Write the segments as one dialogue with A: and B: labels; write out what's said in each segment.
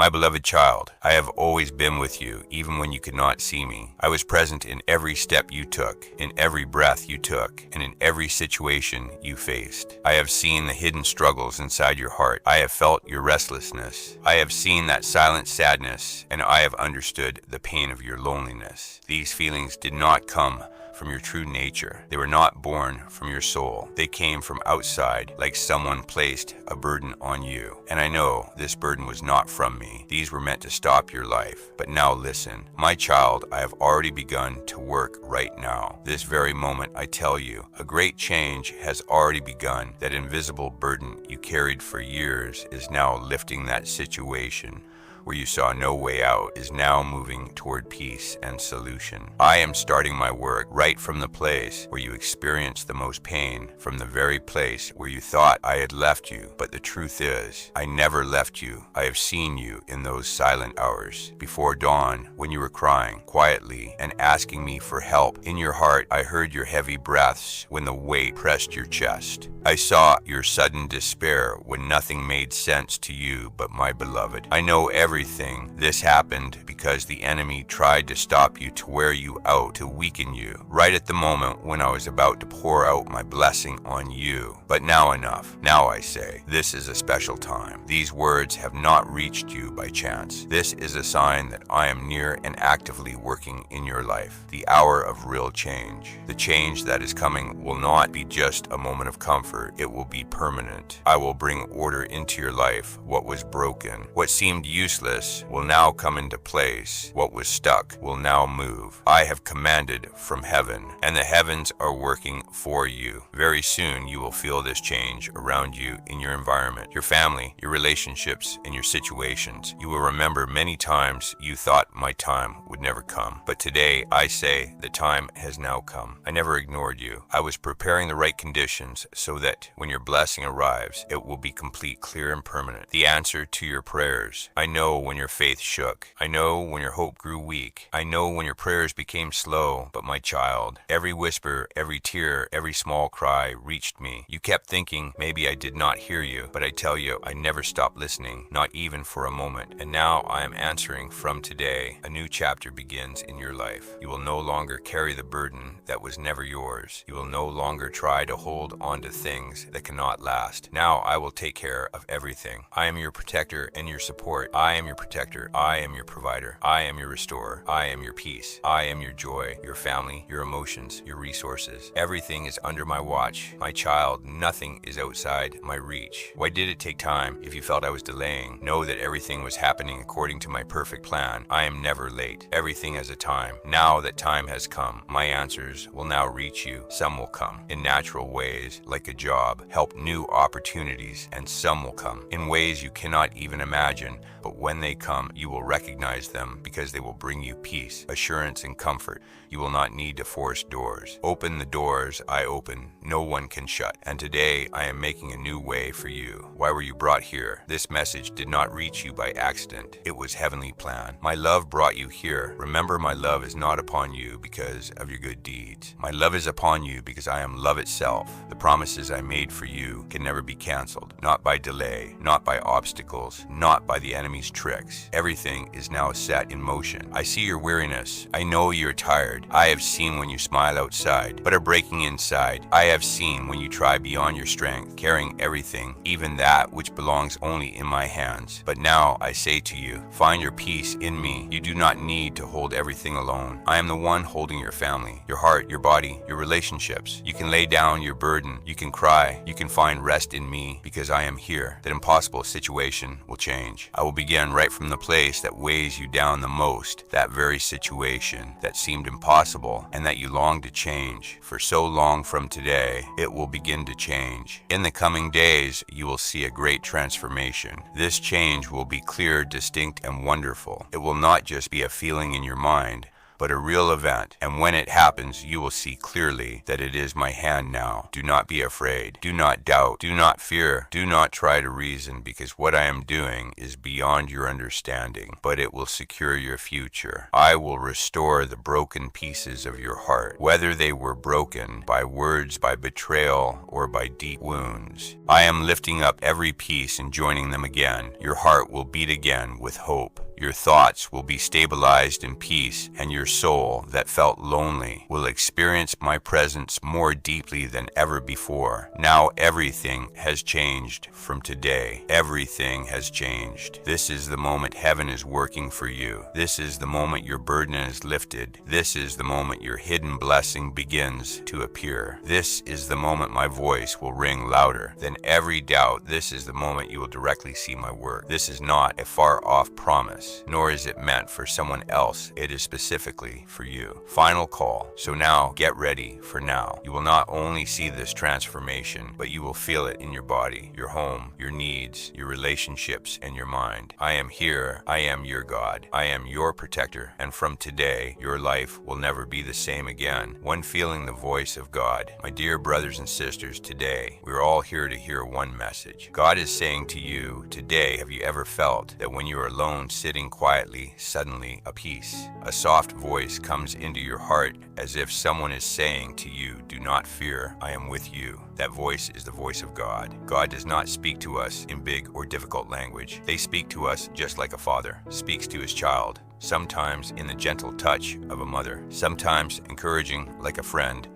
A: My beloved child, I have always been with you, even when you could not see me. I was present in every step you took, in every breath you took, and in every situation you faced. I have seen the hidden struggles inside your heart. I have felt your restlessness. I have seen that silent sadness, and I have understood the pain of your loneliness. These feelings did not come from your true nature. They were not born from your soul. They came from outside, like someone placed a burden on you. And I know this burden was not from me. These were meant to stop your life. But now listen, my child, I have already begun to work right now. This very moment, I tell you, a great change has already begun. That invisible burden you carried for years is now lifting. That situation where you saw no way out is now moving toward peace and solution. I am starting my work right from the place where you experienced the most pain, from the very place where you thought I had left you. But the truth is, I never left you. I have seen you in those silent hours before dawn, when you were crying quietly and asking me for help. In your heart, I heard your heavy breaths when the weight pressed your chest. I saw your sudden despair when nothing made sense to you but my beloved. I know everything. This happened because the enemy tried to stop you, to wear you out, to weaken you, right at the moment when I was about to pour out my blessing on you. But now enough. Now I say, this is a special time. These words have not reached you by chance. This is a sign that I am near and actively working in your life. The hour of real change. The change that is coming will not be just a moment of comfort. It will be permanent. I will bring order into your life. What was broken, what seemed useless, will now come into place. What was stuck will now move. I have commanded from heaven, and the heavens are working for you. Very soon you will feel this change around you, in your environment, your family, your relationships, and your situations. You will remember many times you thought my time would never come. But today I say the time has now come. I never ignored you. I was preparing the right conditions so that when your blessing arrives, it will be complete, clear, and permanent. The answer to your prayers. I know when your faith shook. I know when your hope grew weak. I know when your prayers became slow. But my child, every whisper, every tear, every small cry reached me. You kept thinking maybe I did not hear you, but I tell you, I never stopped listening, not even for a moment. And now I am answering. From today, a new chapter begins in your life. You will no longer carry the burden that was never yours. You will no longer try to hold on to things that cannot last. Now I will take care of everything. I am your protector and your support. I am your protector. I am your provider. I am your restorer. I am your peace. I am your joy, your family, your emotions, your resources. Everything is under my watch. My child, nothing is outside my reach. Why did it take time? If you felt I was delaying, know that everything was happening according to my perfect plan. I am never late. Everything has a time. Now that time has come, my answers will now reach you. Some will come in natural ways, like a job, help, new opportunities, and some will come in ways you cannot even imagine. But when they come, you will recognize them because they will bring you peace, assurance, and comfort. You will not need to force doors. Open the doors I open, no one can shut. And today I am making a new way for you. Why were you brought here? This message did not reach you by accident. It was heavenly plan. My love brought you here. Remember, my love is not upon you because of your good deeds. My love is upon you because I am love itself. The promises I made for you can never be canceled. Not by delay, not by obstacles, not by the enemy's tricks. Everything is now set in motion. I see your weariness. I know you're tired. I have seen when you smile outside, but are breaking inside. I have seen when you try beyond your strength, carrying everything, even that which belongs only in my hands. But now I say to you, find your peace in me. You do not need to hold everything alone. I am the one holding your family, your heart, your body, your relationships. You can lay down your burden. You can cry. You can find rest in me because I am here. That impossible situation will change. I will begin right from the place that weighs you down the most, that very situation that seemed impossible and that you long to change. For so long from today, it will begin to change. In the coming days, you will see a great transformation. This change will be clear, distinct, and wonderful. It will not just be a feeling in your mind, but a real event. And when it happens, you will see clearly that it is my hand now. Do not be afraid. Do not doubt. Do not fear. Do not try to reason, because what I am doing is beyond your understanding, but it will secure your future. I will restore the broken pieces of your heart, whether they were broken by words, by betrayal, or by deep wounds. I am lifting up every piece and joining them again. Your heart will beat again with hope. Your thoughts will be stabilized in peace, and your soul that felt lonely will experience my presence more deeply than ever before. Now everything has changed from today. Everything has changed. This is the moment heaven is working for you. This is the moment your burden is lifted. This is the moment your hidden blessing begins to appear. This is the moment my voice will ring louder than every doubt. This is the moment you will directly see my work. This is not a far-off promise, nor is it meant for someone else. It is specifically for you. Final call. So now get ready for now. You will not only see this transformation, but you will feel it in your body, your home, your needs, your relationships, and your mind. I am here. I am your God. I am your protector. And from today, your life will never be the same again. When feeling the voice of God, my dear brothers and sisters, today, we're all here to hear one message. God is saying to you today, have you ever felt that when you are alone, sitting quietly, suddenly a peace, a soft voice comes into your heart as if someone is saying to you, do not fear, I am with you. That voice is the voice of God. God does not speak to us in big or difficult language. They speak to us just like a father speaks to his child, sometimes in the gentle touch of a mother, sometimes encouraging like a friend,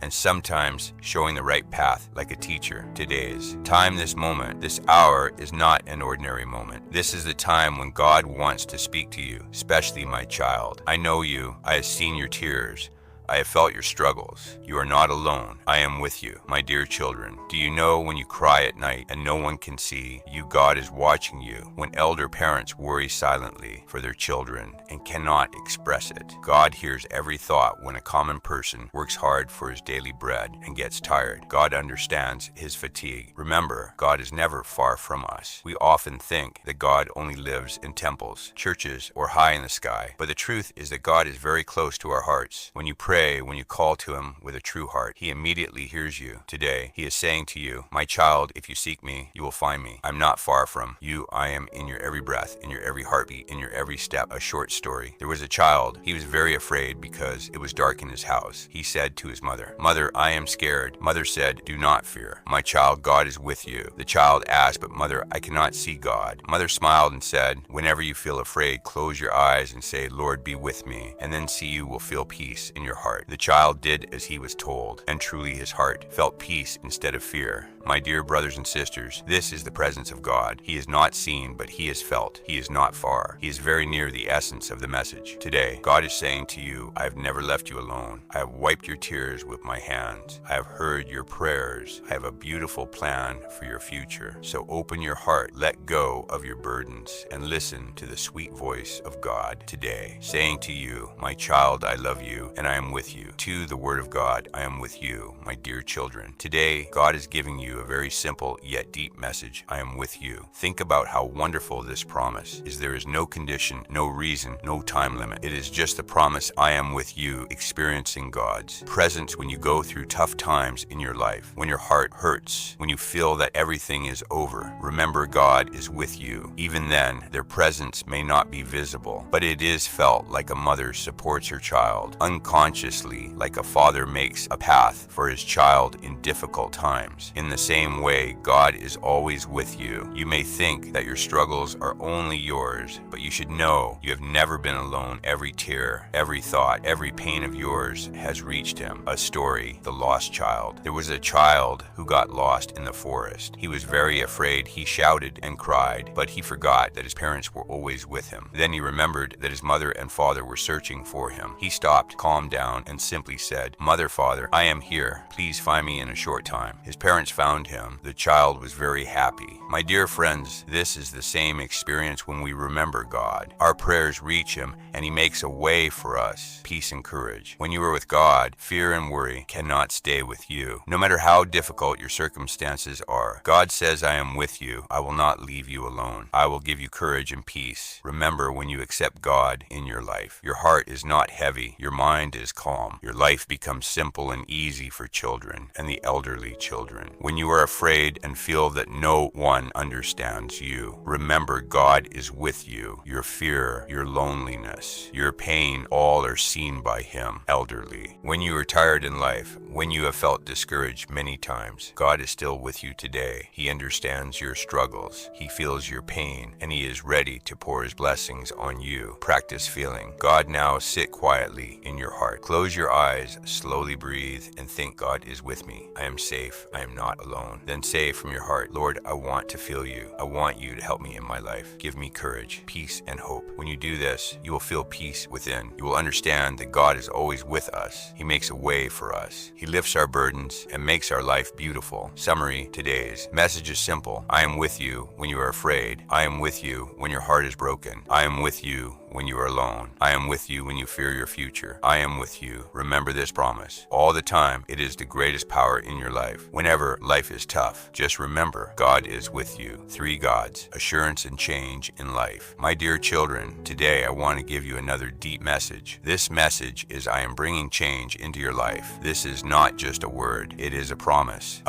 A: and sometimes showing the right path like a teacher. Today's time, this moment, this hour is not an ordinary moment. This is the time when God wants to speak to you, especially my child. I know you. I have seen your tears. I have felt your struggles. You are not alone. I am with you, my dear children. Do you know when you cry at night and no one can see you, God is watching you? When elder parents worry silently for their children and cannot express it, God hears every thought. When a common person works hard for his daily bread and gets tired, God understands his fatigue. Remember, God is never far from us. We often think that God only lives in temples, churches, or high in the sky, but the truth is that God is very close to our hearts. When you pray, when you call to him with a true heart, he immediately hears you. Today, he is saying to you, my child, if you seek me, you will find me. I'm not far from you. I am in your every breath, in your every heartbeat, in your every step. A short story. There was a child. He was very afraid because it was dark in his house. He said to his mother, Mother, I am scared. Mother said, do not fear. My child, God is with you. The child asked, but mother, I cannot see God. Mother smiled and said, whenever you feel afraid, close your eyes and say, Lord, be with me, and then see you will feel peace in your heart. The child did as he was told, and truly his heart felt peace instead of fear. My dear brothers and sisters, this is the presence of God. He is not seen, but he is felt. He is not far. He is very near the essence of the message. Today, God is saying to you, I have never left you alone. I have wiped your tears with my hands. I have heard your prayers. I have a beautiful plan for your future. So open your heart, let go of your burdens, and listen to the sweet voice of God today, saying to you, my child, I love you, and I am with you. To the word of God, I am with you, my dear children. Today, God is giving you a very simple yet deep message. I am with you. Think about how wonderful this promise is. There is no condition, no reason, no time limit. It is just the promise, I am with you, experiencing God's presence when you go through tough times in your life, when your heart hurts, when you feel that everything is over. Remember, God is with you. Even then, their presence may not be visible, but it is felt like a mother supports her child, unconsciously, like a father makes a path for his child in difficult times. In the same way, God is always with you. You may think that your struggles are only yours, but you should know you have never been alone. Every tear, every thought, every pain of yours has reached him. A story, the lost child. There was a child who got lost in the forest. He was very afraid. He shouted and cried, but he forgot that his parents were always with him. Then he remembered that his mother and father were searching for him. He stopped, calmed down, down and simply said, "Mother, Father, I am here. Please find me in a short time." His parents found him. The child was very happy. My dear friends, this is the same experience when we remember God. Our prayers reach Him, and He makes a way for us. Peace and courage. When you are with God, fear and worry cannot stay with you. No matter how difficult your circumstances are, God says, "I am with you. I will not leave you alone. I will give you courage and peace." Remember, when you accept God in your life, your heart is not heavy, your mind is calm. Your life becomes simple and easy for children and the elderly children. When you are afraid and feel that no one understands you, remember God is with you. Your fear, your loneliness, your pain, all are seen by Him. Elderly. When you are tired in life, when you have felt discouraged many times, God is still with you today. He understands your struggles. He feels your pain, and He is ready to pour His blessings on you. Practice feeling God now. Sit quietly in your heart. Close your eyes, slowly breathe, and think, "God is with me. I am safe. I am not alone." Then say from your heart, "Lord, I want to feel you. I want you to help me in my life. Give me courage, peace, and hope." When you do this, you will feel peace within. You will understand that God is always with us. He makes a way for us. He lifts our burdens and makes our life beautiful. Summary: today's message is simple. I am with you when you are afraid. I am with you when your heart is broken. I am with you when you are alone. I am with you when you fear your future. I am with you. Remember this promise all the time. It is the greatest power in your life. Whenever life is tough, just remember God is with you. 3 gods, assurance and change in life. My dear children, today I want to give you another deep message. This message is, I am bringing change into your life. This is not just a word. It is a promise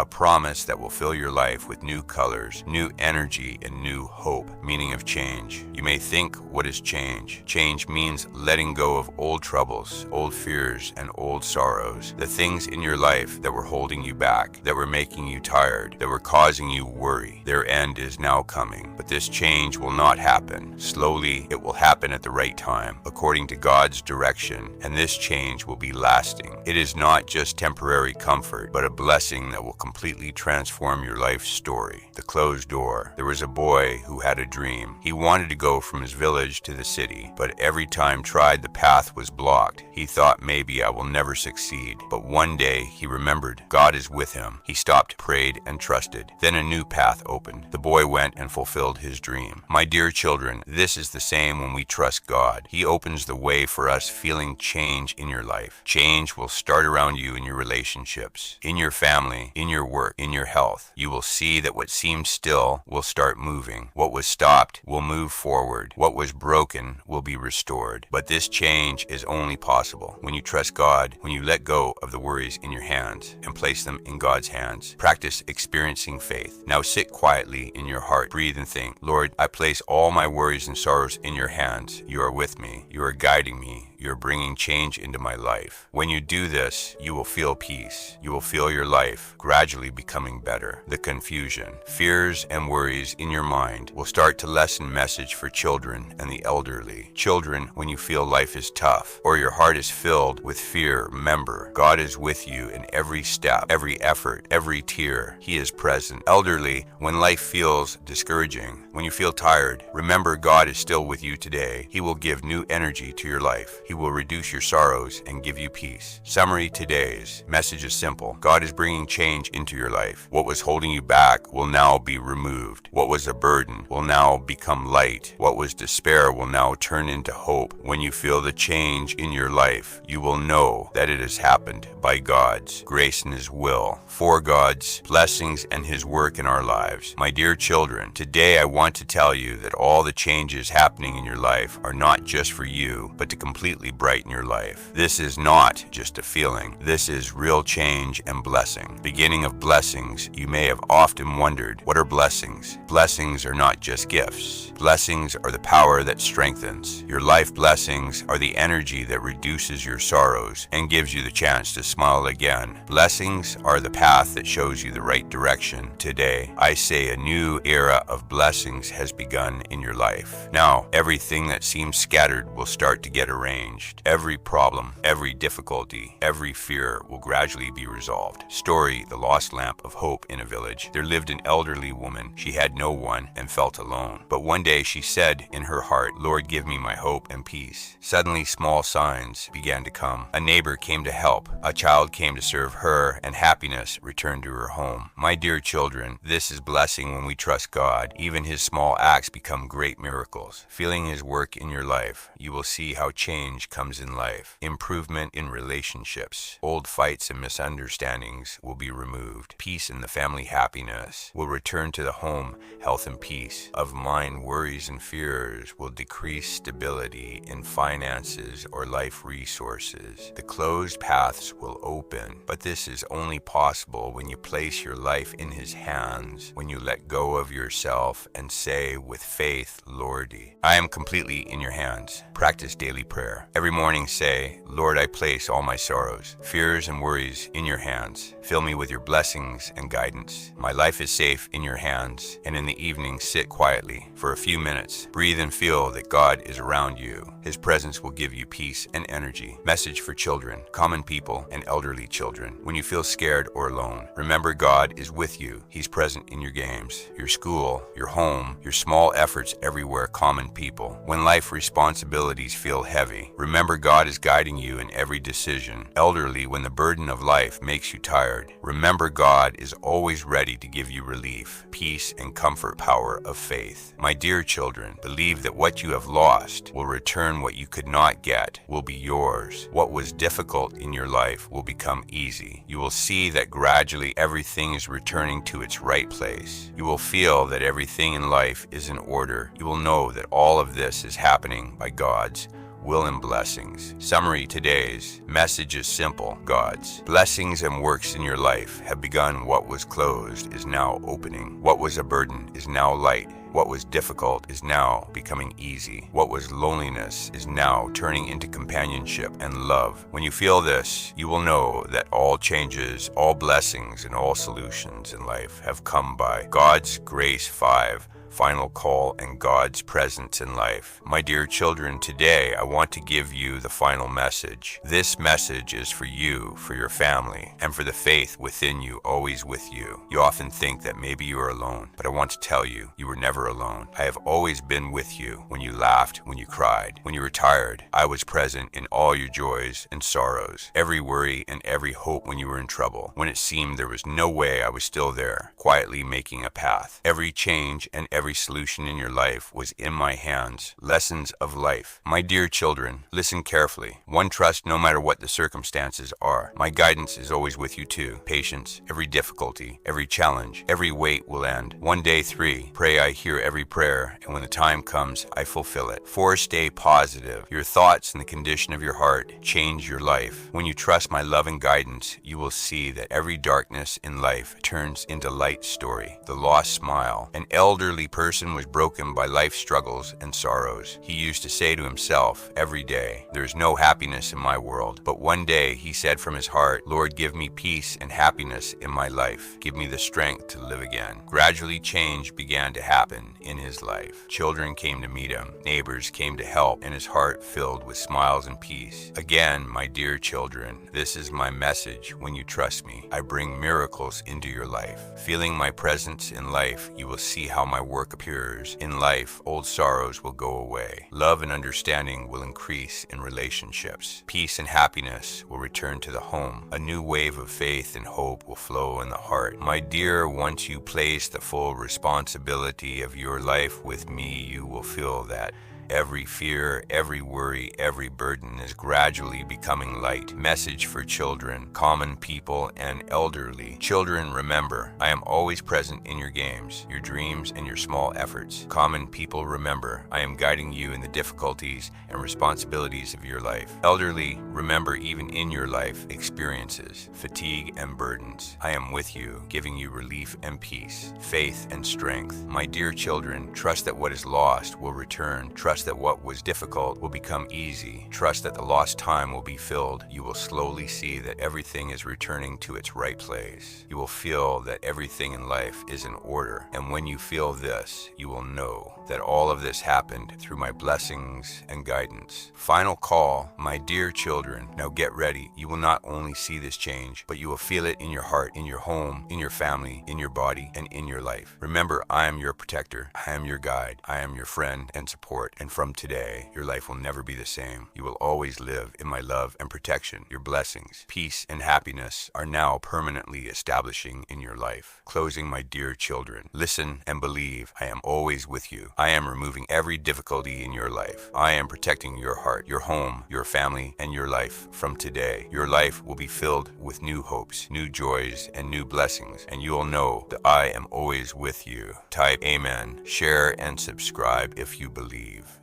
A: that will fill your life with new colors, new energy, and new hope. Meaning of change. You may think, what is change? Change means letting go of old troubles, old fears, and old sorrows. The things in your life that were holding you back, that were making you tired, that were causing you worry. Their end is now coming. But this change will not happen slowly. It will happen at the right time, according to God's direction, and this change will be lasting. It is not just temporary comfort, but a blessing that will completely transform your life story. The closed door. There was a boy who had a dream. He wanted to go from his village to the city, but every time tried, the path was blocked. He thought, maybe I will never succeed. But one day he remembered God is with him. He stopped, prayed, and trusted. Then a new path opened. The boy went and fulfilled his dream. My dear children, this is the same when we trust God. He opens the way for us feeling change in your life. Change will start around you in your relationships, in your family, in your work, in your health. You will see that what seemed still will start moving. What was stopped will move forward. What was broken will be restored. But this change is only possible when you trust God, when you let go of the worries in your hands and place them in God's hands. Practice experiencing faith. Now sit quietly in your heart, breathe and think, Lord, I place all my worries and sorrows in your hands. You are with me. You are guiding me. You're bringing change into my life. When you do this, you will feel peace. You will feel your life gradually becoming better. The confusion, fears, and worries in your mind will start to lessen. Message for children and the elderly. Children, when you feel life is tough or your heart is filled with fear, remember, God is with you in every step, every effort, every tear. He is present. Elderly, when life feels discouraging, when you feel tired, remember God is still with you today. He will give new energy to your life. He will reduce your sorrows and give you peace. Summary: today's message is simple. God is bringing change into your life. What was holding you back will now be removed. What was a burden will now become light. What was despair will now turn into hope. When you feel the change in your life, you will know that it has happened by God's grace and His will, for God's blessings and His work in our lives. My dear children, today I want to tell you that all the changes happening in your life are not just for you, but to completely brighten your life. This is not just a feeling. This is real change and blessing. Beginning of blessings. You may have often wondered, what are blessings? Blessings are not just gifts. Blessings are the power that strengthens. Your life blessings are the energy that reduces your sorrows and gives you the chance to smile again. Blessings are the path that shows you the right direction. Today, I say a new era of blessings blessings has begun in your life. Now, everything that seems scattered will start to get arranged. Every problem, every difficulty, every fear will gradually be resolved. Story: the lost lamp of hope in a village. There lived an elderly woman. She had no one and felt alone. But one day she said in her heart, "Lord, give me my hope and peace." Suddenly, small signs began to come. A neighbor came to help. A child came to serve her, and happiness returned to her home. My dear children, this is blessing when we trust God. Even His small acts become great miracles. Feeling His work in your life, you will see how change comes in life. Improvement in relationships. Old fights and misunderstandings will be removed. Peace in the family, happiness will return to the home. Health and peace of mind, worries and fears will decrease. Stability in finances or life resources. The closed paths will open, but this is only possible when you place your life in His hands, when you let go of yourself and say with faith, "Lordy, I am completely in your hands." Practice daily prayer. Every morning say, "Lord, I place all my sorrows, fears and worries in your hands. Fill me with your blessings and guidance. My life is safe in your hands." And in the evening, sit quietly for a few minutes. Breathe and feel that God is around you. His presence will give you peace and energy. Message for children, common people, and elderly children. When you feel scared or alone, remember God is with you. He's present in your games, your school, your home, your small efforts everywhere. Common people. When life responsibilities feel heavy, remember God is guiding you in every decision. Elderly, when the burden of life makes you tired, remember God is always ready to give you relief, peace, and comfort. Power of faith. My dear children, believe that what you have lost will return. What you could not get will be yours. What was difficult in your life will become easy. You will see that gradually everything is returning to its right place. You will feel that everything in life is in order. You will know that all of this is happening by God's will and blessings. Summary: today's message is simple. God's blessings and works in your life have begun. What was closed is now opening. What was a burden is now light. What was difficult is now becoming easy. What was loneliness is now turning into companionship and love. When you feel this, you will know that all changes, all blessings, and all solutions in life have come by God's grace. 5. Final call and God's presence in life. My dear children, today I want to give you the final message. This message is for you, for your family, and for the faith within you, always with you. You often think that maybe you are alone, but I want to tell you, you were never alone. I have always been with you. When you laughed, when you cried, when you were tired, I was present in all your joys and sorrows, every worry and every hope. When you were in trouble, when it seemed there was no way, I was still there, quietly making a path. Every change and every solution in your life was in my hands. Lessons of life. My dear children, listen carefully. One, trust no matter what the circumstances are. My guidance is always with you too. Patience. Every difficulty, every challenge, every weight will end. One day. 3, pray I hear every prayer, and when the time comes, I fulfill it. 4, stay positive. Your thoughts and the condition of your heart change your life. When you trust my love and guidance, you will see that every darkness in life turns into light. Story: the lost smile. An elderly person was broken by life struggles and sorrows. He used to say to himself every day, "There is no happiness in my world." But one day he said from his heart, "Lord, give me peace and happiness in my life. Give me the strength to live again." Gradually change began to happen in his life. Children came to meet him. Neighbors came to help, and his heart filled with smiles and peace. Again, my dear children, this is my message. When you trust me, I bring miracles into your life. Feeling my presence in life, you will see how my work appears. In life, old sorrows will go away. Love and understanding will increase in relationships. Peace and happiness will return to the home. A new wave of faith and hope will flow in the heart. My dear, once you place the full responsibility of your life with me, you will feel that every fear, every worry, every burden is gradually becoming light. Message for children, common people, and elderly. Children, remember, I am always present in your games, your dreams, and your small efforts. Common people, remember, I am guiding you in the difficulties and responsibilities of your life. Elderly, remember, even in your life experiences, fatigue, and burdens, I am with you, giving you relief and peace, faith and strength. My dear children, trust that what is lost will return. Trust Trust that what was difficult will become easy. Trust that the lost time will be filled. You will slowly see that everything is returning to its right place. You will feel that everything in life is in order. And when you feel this, you will know that all of this happened through my blessings and guidance. Final call, my dear children. Now get ready. You will not only see this change, but you will feel it in your heart, in your home, in your family, in your body, and in your life. Remember, I am your protector. I am your guide. I am your friend and support. And from today, your life will never be the same. You will always live in my love and protection. Your blessings, peace, and happiness are now permanently establishing in your life. Closing, my dear children. Listen and believe. I am always with you. I am removing every difficulty in your life. I am protecting your heart, your home, your family, and your life from today. Your life will be filled with new hopes, new joys, and new blessings, and you will know that I am always with you. Type Amen, share, and subscribe if you believe.